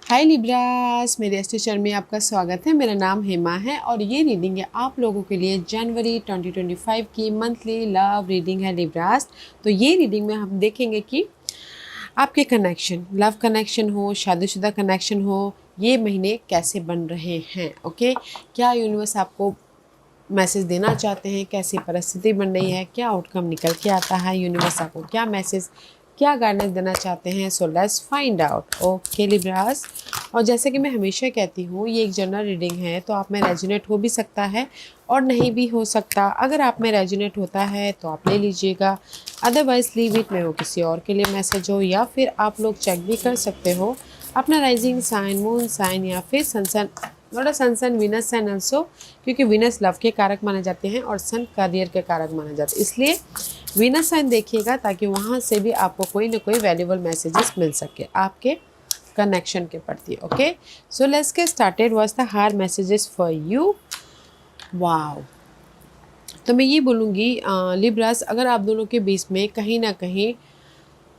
हाय Libras, मेरे इस teacher में आपका स्वागत है। मेरा नाम हेमा है और ये रीडिंग है आप लोगों के लिए जनवरी 2025 की मंथली लव रीडिंग है लिब्रास। तो ये रीडिंग में हम देखेंगे कि आपके कनेक्शन, लव कनेक्शन हो, शादीशुदा कनेक्शन हो, ये महीने कैसे बन रहे हैं। ओके, क्या यूनिवर्स आपको मैसेज देना चाहते हैं, कैसी परिस्थिति बन रही है, क्या आउटकम निकल के आता है, यूनिवर्स आपको क्या मैसेज, क्या गाइडेंस देना चाहते हैं। So let's find out. Okay Libras, और जैसे कि मैं हमेशा कहती हूँ ये एक जनरल रीडिंग है, तो आप में रेजोनेट हो भी सकता है और नहीं भी हो सकता। अगर आप में रेजोनेट होता है तो आप ले लीजिएगा, अदरवाइज लीव इट में वो किसी और के लिए मैसेज हो, या फिर आप लोग चेक भी कर सकते हो अपना राइजिंग साइन, मून साइन, या फिर सन थोड़ा सन वीनस साइन ऑल्सो, क्योंकि वीनस लव के कारक माने जाते हैं और सन करियर के कारक माने जाते हैं। इसलिए वीनस साइन देखिएगा ताकि वहाँ से भी आपको कोई ना कोई वैल्यूबल मैसेजेस मिल सके आपके कनेक्शन के प्रति। Okay, so let's get started. What's the हार मैसेजेस फॉर यू। वाओ, तो मैं ये बोलूँगी लिब्रास, अगर आप दोनों के बीच में कहीं ना कहीं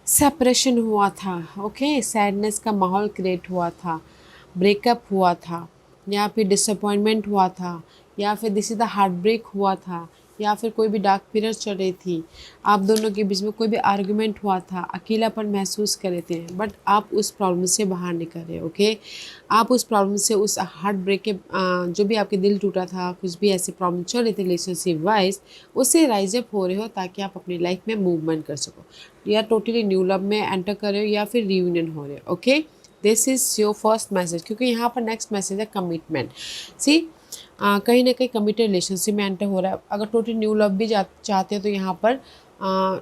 सेपरेशन हुआ था, ओके, सैडनेस का माहौल क्रिएट हुआ था, ब्रेकअप हुआ था, या फिर डिसअपॉइंटमेंट हुआ था, या फिर this is the heartbreak हुआ था, या फिर कोई भी डार्क पीरियड चल रही थी, आप दोनों के बीच में कोई भी आर्गुमेंट हुआ था, अकेलापन महसूस कर रहे थे, बट आप उस प्रॉब्लम से बाहर निकल रहे। ओके, आप उस प्रॉब्लम से, उस हार्ट ब्रेक के जो भी आपके दिल टूटा था, कुछ भी ऐसी प्रॉब्लम चल रही थी रिलेशनशिप वाइज, उससे राइज अप हो रहे हो ताकि आप अपनी लाइफ में मूवमेंट कर सको, या टोटली न्यू लव में एंटर कर रहे हो, या फिर रियूनियन हो रहे हो। Okay, this is your first message, क्योंकि यहाँ पर नेक्स्ट मैसेज है कमिटमेंट। सी, कहीं ना कहीं कमिटेड रिलेशनशिप में एंटर हो रहा है। अगर टोटली न्यू लव भी चाहते हो तो यहाँ पर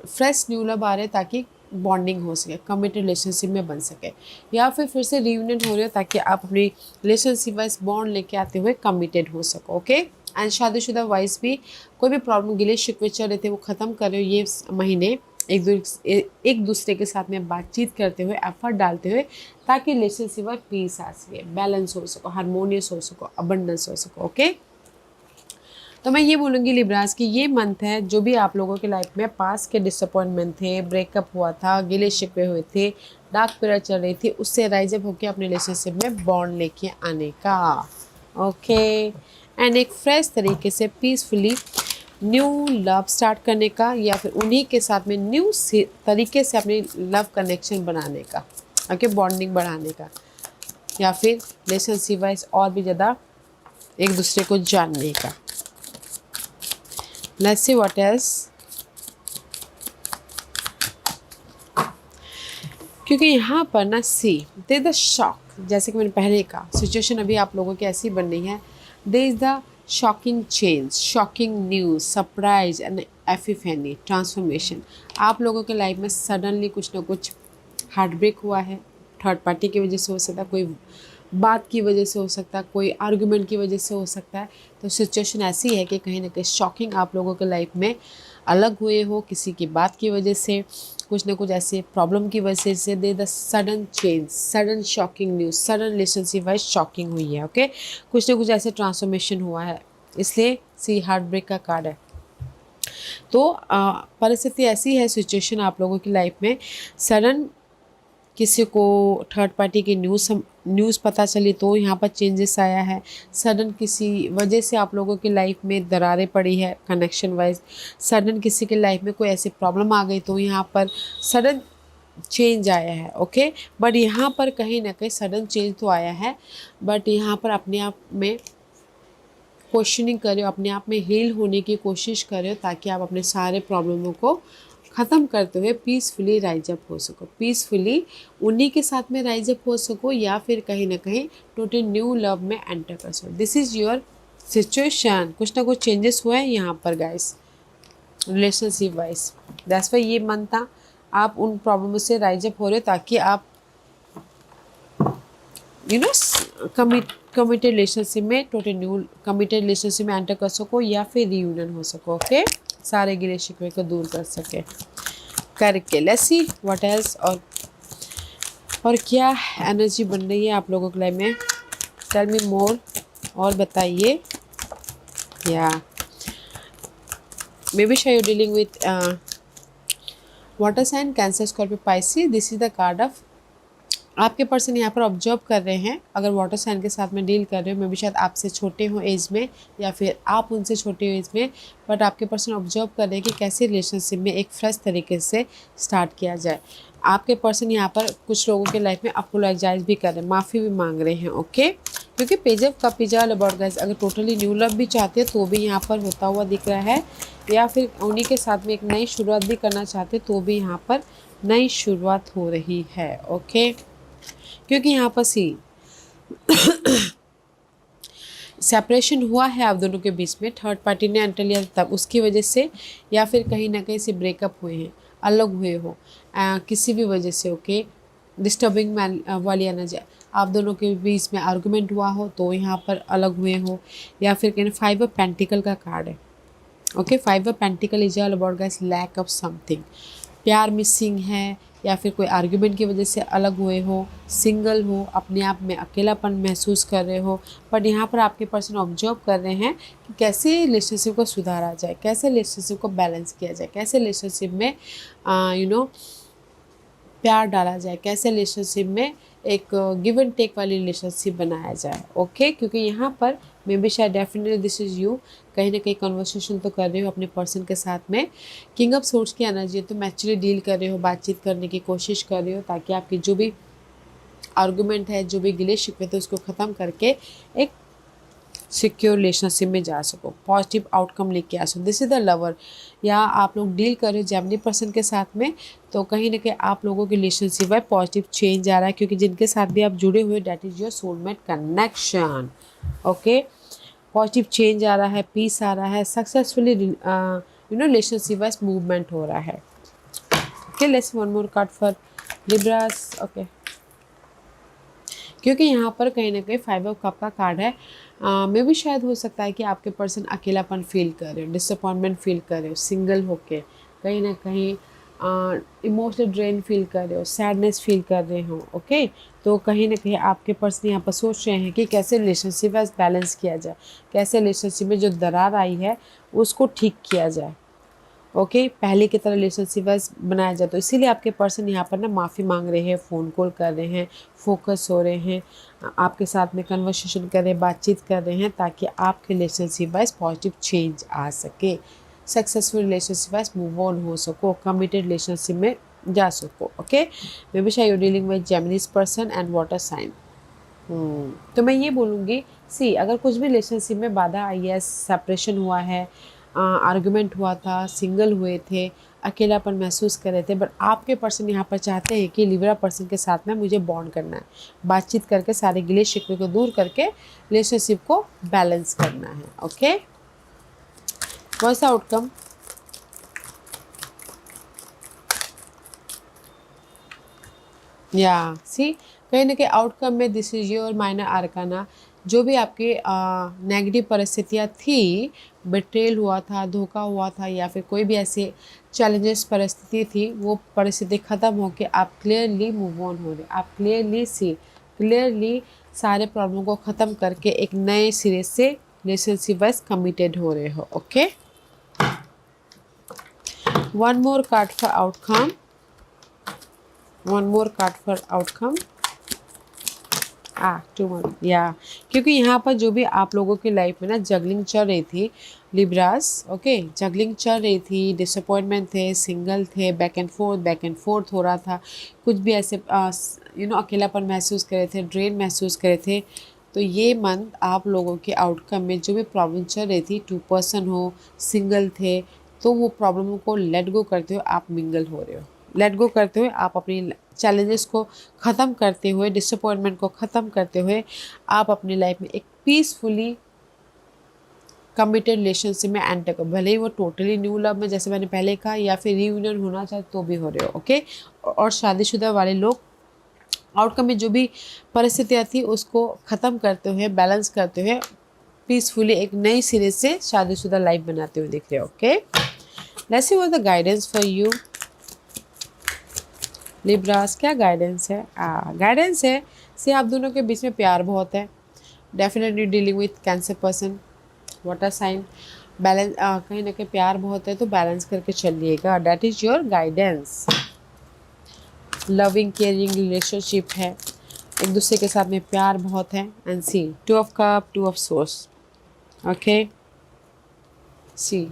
फ्रेश न्यू लव आ रहे हैं ताकि बॉन्डिंग हो सके, कमिटेड रिलेशनशिप में बन सके, या फिर से रियूनियन हो रहे हो ताकि आप अपनी रिलेशनशिप वाइज बॉन्ड लेके आते हुए कमिटेड हो सको। ओके, एंड शादीशुदा वाइज भी कोई भी प्रॉब्लम, गिले शिकवे चल रहे थे, वो ख़त्म कर रहे हो ये महीने, एक दूसरे के साथ में बातचीत करते हुए, एफर्ट डालते हुए, ताकि रिलेशनशिप में पीस आ सके, बैलेंस हो सको, हारमोनियस हो सको, अबंडेंस हो सको। ओके, तो मैं ये बोलूँगी लिब्रास कि ये मंथ है, जो भी आप लोगों के लाइफ में पास के डिसअपॉइंटमेंट थे, ब्रेकअप हुआ था, गिले शिकवे हुए थे, डार्क पीरियड चल रही थी, उससे राइज अप होकर अपने रिलेशनशिप में बॉन्ड लेके आने का। ओके, एंड एक फ्रेश तरीके से पीसफुली न्यू लव स्टार्ट करने का, या फिर उन्हीं के साथ में न्यू तरीके से अपनी लव कनेक्शन बनाने का, ओके, बॉन्डिंग बढ़ाने का, या फिर रिलेशनशिप वाइज और भी ज़्यादा एक दूसरे को जानने का। लेट्स सी व्हाट एल्स, क्योंकि यहाँ पर ना सी दे द शॉक, जैसे कि मैंने पहले कहा, सिचुएशन अभी आप लोगों की ऐसी बन रही है, there is the shocking change, shocking news, surprise and epiphany, transformation. आप लोगों के लाइफ में सडनली कुछ ना कुछ हार्ट ब्रेक हुआ है, थर्ड पार्टी की वजह से हो सकता है, कोई बात की वजह से हो सकता है, कोई आर्गुमेंट की वजह से हो सकता है। तो सिचुएशन ऐसी है कि कहीं ना कहीं शॉकिंग आप लोगों के लाइफ में अलग हुए हो, किसी की बात की वजह से, कुछ ना कुछ ऐसे प्रॉब्लम की वजह से, there the sudden change, sudden shocking news, sudden relationship wise shocking हुई है। ओके, कुछ ना कुछ ऐसे ट्रांसफॉर्मेशन हुआ है, इसलिए सी हार्ट ब्रेक का कार्ड है। तो परिस्थिति ऐसी है, सिचुएशन आप लोगों की लाइफ में सडन किसी को थर्ड पार्टी की न्यूज़ पता चली तो यहाँ पर चेंजेस आया है। सडन किसी वजह से आप लोगों की लाइफ में दरारें पड़ी है कनेक्शन वाइज, सडन किसी के लाइफ में कोई ऐसी प्रॉब्लम आ गई तो यहाँ पर सडन चेंज आया है। ओके, बट यहाँ पर कहीं ना कहीं सडन चेंज तो आया है, बट यहाँ पर अपने आप में क्वेश्चनिंग करो, अपने आप में हील होने की कोशिश करो, ताकि आप अपने सारे प्रॉब्लमों को ख़त्म करते हुए पीसफुली राइज अप हो सको, पीसफुली उन्हीं के साथ में राइज अप हो सको, या फिर कहीं ना कहीं टोटल न्यू लव में एंटर कर सको। This is your situation. कुछ ना कुछ चेंजेस हुए हैं यहाँ पर guys, relationship wise. That's why ये मन था, आप उन प्रॉब्लम से राइज अप हो रहे हो ताकि आप यू नो कमिटेड रिलेशनशिप में, टोटल न्यू कमिटेड रिलेशनशिप में एंटर कर सको, या फिर रियूनियन हो सको। ओके, सारे गिले शिकवे को दूर कर सके करके। लेट्स सी व्हाट एल्स, और क्या एनर्जी बन रही है आप लोगों के लाइफ में। टेल मी मोर, और बताइए। या मे बी शायद you dealing with water sign, Cancer, Scorpio, Pisces. This is the card of आपके पर्सन यहाँ पर ऑब्जर्व कर रहे हैं, अगर वाटर साइन के साथ में डील कर रहे हो, मे भी शायद आपसे छोटे हो एज में या फिर आप उनसे छोटे हो एज में, बट आपके पर्सन ऑब्जर्व कर रहे हैं कि कैसे रिलेशनशिप में एक फ्रेश तरीके से स्टार्ट किया जाए। आपके पर्सन यहाँ पर कुछ लोगों के लाइफ में अपोलोजाइज भी कर रहे हैं, माफ़ी भी मांग रहे हैं, ओके। क्योंकि page of cup is all about guys, अगर टोटली न्यू लव भी चाहते हैं तो भी यहाँ पर होता हुआ दिख रहा है, या फिर उन्हीं के साथ में एक नई शुरुआत भी करना चाहते तो भी यहाँ पर नई शुरुआत हो रही है, ओके। क्योंकि यहाँ पर सी सेपरेशन हुआ है आप दोनों के बीच में, थर्ड पार्टी ने एंटर लिया तब उसकी वजह से, या फिर कहीं ना कहीं से ब्रेकअप हुए हैं, अलग हुए हो किसी भी वजह से, ओके। डिस्टर्बिंग वाली एनर्जी, आप दोनों के बीच में आर्गुमेंट हुआ हो तो यहाँ पर अलग हुए हो, या फिर कहीं 5 ऑफ पेंटिकल का कार्ड है, okay. 5 of pentacle is all about guys lack of something, प्यार मिसिंग है, या फिर कोई आर्ग्यूमेंट की वजह से अलग हुए हो, सिंगल हो, अपने आप में अकेलापन महसूस कर रहे हो, बट यहाँ पर आपके पर्सन ऑब्जर्व कर रहे हैं कि कैसे रिलेशनशिप को सुधारा जाए, कैसे रिलेशनशिप को बैलेंस किया जाए, कैसे रिलेशनशिप में प्यार डाला जाए, कैसे रिलेशनशिप में एक गिव एंड टेक वाली रिलेशनशिप बनाया जाए, ओके। क्योंकि यहाँ पर मे बी शायद डेफिनेटली दिस इज़ यू, कहीं ना कहीं कन्वर्सेशन तो कर रहे हो अपने पर्सन के साथ में। किंग ऑफ सोर्स की एनर्जी है, तो मैचुअली डील कर रहे हो, बातचीत करने की कोशिश कर रहे हो, ताकि आपकी जो भी आर्गूमेंट है, जो भी गिले शिकवे थे उसको ख़त्म करके एक सिक्योर रिलेशनशिप में जा सको, पॉजिटिव आउटकम लेके आ सको। दिस इज़ द लवर, या आप लोग डील कर रहे हो जेमिनी पर्सन के साथ में, तो कहीं ना कहीं आप लोगों की रिलेशनशिप है पॉजिटिव चेंज आ रहा है, क्योंकि जिनके साथ भी आप जुड़े हुए that is your soulmate connection, okay. Positive change आ रहा है, पीस आ रहा है, सक्सेसफुली रिलेशनशिप वाइज मूवमेंट हो रहा है, okay. Let's one more card for Libras, okay. क्योंकि यहाँ पर कहीं ना कहीं 5 ऑफ कप का कार्ड है, मे भी शायद हो सकता है कि आपके पर्सन अकेलापन फील कर रहे हो, डिसअपॉइंटमेंट फील कर रहे हो, सिंगल होके कहीं ना कहीं इमोशनल ड्रेन फील कर रहे हो, सैडनेस फील कर रहे हो, ओके। तो कहीं ना कहीं आपके पर्सन यहाँ पर सोच रहे हैं कि कैसे रिलेशनशिप बैलेंस किया जाए, कैसे रिलेशनशिप में जो दरार आई है उसको ठीक किया जाए, ओके। पहले की तरह रिलेशनशिप बनाया जाए, तो इसीलिए आपके पर्सन यहाँ पर ना माफ़ी मांग रहे हैं, फ़ोन कॉल कर रहे हैं, फोकस हो रहे हैं, आपके साथ में कन्वर्सेशन कर रहे हैं, बातचीत कर रहे हैं, ताकि आपके रिलेशनशिप वाइज पॉजिटिव चेंज आ सके, successful relationship wise move on हो सको, कमिटेड रिलेशनशिप में जा सको, ओके। मे बी शायद you dealing with Geminis person and water sign. तो मैं ये बोलूँगी, सी अगर कुछ भी रिलेशनशिप में बाधा आई है, सेपरेशन हुआ है, आर्गुमेंट हुआ था, सिंगल हुए थे, अकेलापन महसूस कर रहे थे, बट आपके पर्सन यहाँ पर चाहते हैं कि लिब्रा पर्सन के साथ में मुझे बॉन्ड करना है, बातचीत करके सारे गिले शिकवे को दूर करके रिलेशनशिप को बैलेंस करना है, ओके। What's the outcome? या सी कहीं ना कहीं आउटकम में दिस इज योर माइनर आर्काना, जो भी आपकी नेगेटिव परिस्थितियाँ थी, बिट्रेल हुआ था, धोखा हुआ था, या फिर कोई भी ऐसे चैलेंजेस परिस्थिति थी, वो परिस्थिति ख़त्म होकर आप क्लियरली मूव ऑन हो रहे, आप क्लियरली सारे प्रॉब्लम को ख़त्म करके एक नए सिरे से रिलेशनशिप वाइज कमिटेड हो रहे हो, okay. One more card for outcome, one more card for outcome, two more, या क्योंकि यहाँ पर जो भी आप लोगों की लाइफ में ना जगलिंग चल रही थी लिब्रास, ओके, जगलिंग चल रही थी, डिसअपॉइंटमेंट थे, सिंगल थे, बैक एंड फोर्थ हो रहा था, कुछ भी ऐसे अकेलापन महसूस कर रहे थे, ड्रेन महसूस कर रहे थे, तो ये मंथ आप लोगों के आउटकम में जो भी प्रॉब्लम चल रही थी, 2 पर्सन हो, सिंगल थे, तो वो प्रॉब्लमों को लेट गो करते हुए आप मिंगल हो रहे हो, लेट गो करते हुए आप अपनी चैलेंजेस को ख़त्म करते हुए, डिसअपॉइंटमेंट को ख़त्म करते हुए आप अपनी लाइफ में एक पीसफुली कमिटेड रिलेशनशिप में एंटर करो, भले ही वो टोटली न्यू लव में जैसे मैंने पहले कहा, या फिर रीयूनियन होना चाहे तो भी हो रहे हो, ओके। और शादीशुदा वाले लोग आउटकम में जो भी परिस्थितियाँ थी उसको ख़त्म करते हुए, बैलेंस करते हुए, पीसफुली एक नई सिरे से शादीशुदा लाइफ बनाते हुए दिख रहे हो, okay. Let's see what the guidance for you Libras, क्या गाइडेंस है? गाइडेंस है, से आप दोनों के बीच में प्यार बहुत है, definitely dealing with Cancer person, water sign, balance, कहीं ना कहीं प्यार बहुत है, तो बैलेंस करके चलिएगा, that is your guidance. Loving caring relationship है, एक दूसरे के साथ में प्यार बहुत है। And see 2 of cup, 2 of source. Okay, see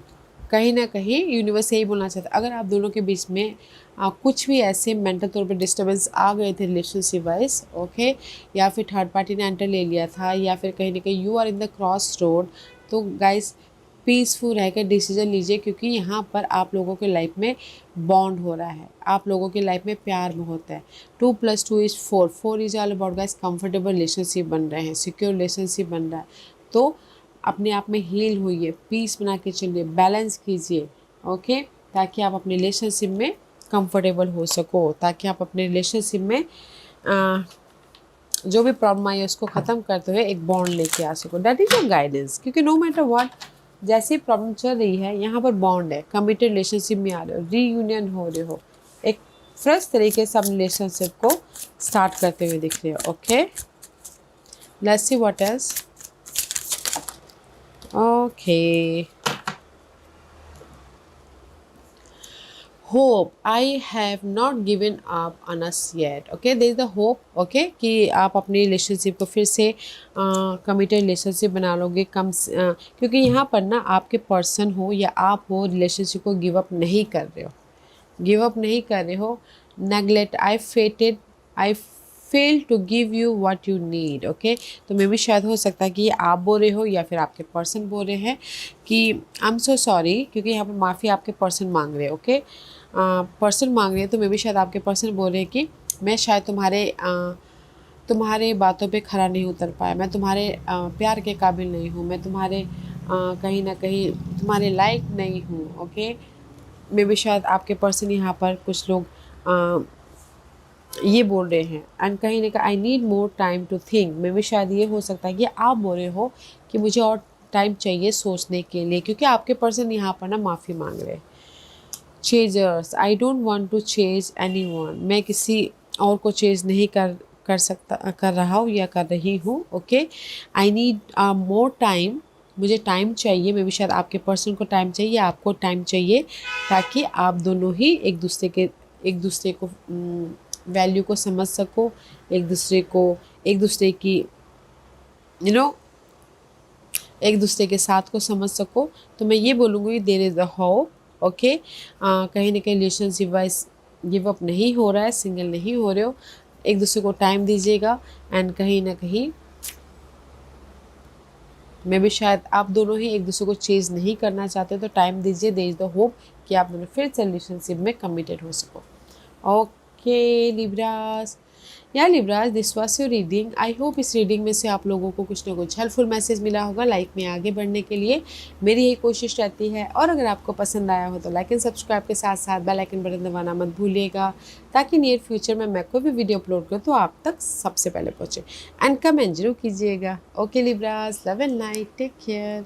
कहीं ना कहीं यूनिवर्स यही बोलना चाहता है, अगर आप दोनों के बीच में कुछ भी ऐसे मेंटल तौर पे डिस्टर्बेंस आ गए थे रिलेशनशिप वाइज, ओके, या फिर थर्ड पार्टी ने एंटर ले लिया था, या फिर कहीं ना कहीं you are in the crossroad, तो गाइस पीसफुल रहकर डिसीजन लीजिए, क्योंकि यहाँ पर आप लोगों के लाइफ में बॉन्ड हो रहा है, आप लोगों के लाइफ में प्यार बहुत है। 2 + 2 = 4, 4 is all about guys comfortable relationship बन रहे हैं, सिक्योर रिलेशनशिप बन रहा है। तो अपने आप में हील होइए, पीस बना के चलिए, बैलेंस कीजिए, ओके, ताकि आप अपने रिलेशनशिप में कंफर्टेबल हो सको, ताकि आप अपने रिलेशनशिप में जो भी प्रॉब्लम आई है उसको ख़त्म करते हुए एक बॉन्ड लेके आ सको। दैट इज़ योर गाइडेंस, क्योंकि नो मैटर व्हाट, जैसी प्रॉब्लम चल रही है यहाँ पर बॉन्ड है, कमिटेड रिलेशनशिप में आ रहे हो, रीयूनियन हो रहे हो, एक फ्रेश तरीके से अपने रिलेशनशिप को स्टार्ट करते हुए दिख रहे हो। Okay, let's see what else. Okay, hope, I have not given up on us yet. Okay, there is the hope, okay, कि आप अपनी रिलेशनशिप को फिर से कमिटेड रिलेशनशिप बना लोगे, क्योंकि यहाँ पर ना आपके पर्सन हो या आप हो, रिलेशनशिप को गिव अप नहीं कर रहे हो, गिव अप नहीं कर रहे हो। Neglect, I fail to give you what you need. Okay, तो मे भी शायद हो सकता है कि ये आप बोल रहे हो या फिर आपके पर्सन बोल रहे हैं कि आई एम सो सॉरी, क्योंकि यहाँ पर माफ़ी आपके पर्सन मांग रहे हैं। ओके, पर्सन मांग रहे हैं, तो मे भी शायद आपके पर्सन बोल रहे हैं कि मैं शायद तुम्हारे बातों पे खरा नहीं उतर पाया, मैं तुम्हारे प्यार के काबिल नहीं हूँ, मैं तुम्हारे कहीं ना कहीं तुम्हारे लायक नहीं हूँ। ओके, मे भी शायद आपके पर्सन यहाँ पर कुछ लोग ये बोल रहे हैं, एंड कहीं ना कहीं I need more time to think, मे भी शायद ये हो सकता है कि आप बोल रहे हो कि मुझे और टाइम चाहिए सोचने के लिए, क्योंकि आपके पर्सन यहाँ पर ना माफ़ी मांग रहे हैं। Chasers, I don't want to chase anyone, मैं किसी और को चेज नहीं कर रहा हूँ या कर रही हूँ। ओके, आई नीड मोर टाइम, मुझे टाइम चाहिए, मे भी शायद आपके पर्सन को टाइम चाहिए, आपको टाइम चाहिए, ताकि आप दोनों ही एक दूसरे को वैल्यू को समझ सको, एक दूसरे की यू नो एक दूसरे के साथ को समझ सको। तो मैं ये बोलूँगी there is a hope. Okay, कहीं ना कहीं रिलेशनशिप वाइज गिव अप नहीं हो रहा है, सिंगल नहीं हो रहे हो, एक दूसरे को टाइम दीजिएगा, एंड कहीं ना कहीं मे भी शायद आप दोनों ही एक दूसरे को चेंज नहीं करना चाहते, तो टाइम दीजिए, देयर इज़ द होप कि आप दोनों फिर से रिलेशनशिप में कमिटेड हो सको। ओके लिब्रास, या Libras, this was your reading. I hope इस रीडिंग में से आप लोगों को कुछ ना कुछ हेल्पफुल मैसेज मिला होगा लाइफ में आगे बढ़ने के लिए, मेरी यही कोशिश रहती है। और अगर आपको पसंद आया हो तो लाइक एंड सब्सक्राइब के साथ साथ बेल आइकन बटन दबाना मत भूलिएगा, ताकि नियर फ्यूचर में मैं कोई भी वीडियो अपलोड करूँ तो आप तक सबसे पहले पहुँचे। एंड कमेंट जरूर कीजिएगा। Okay Libras, love and light, take care.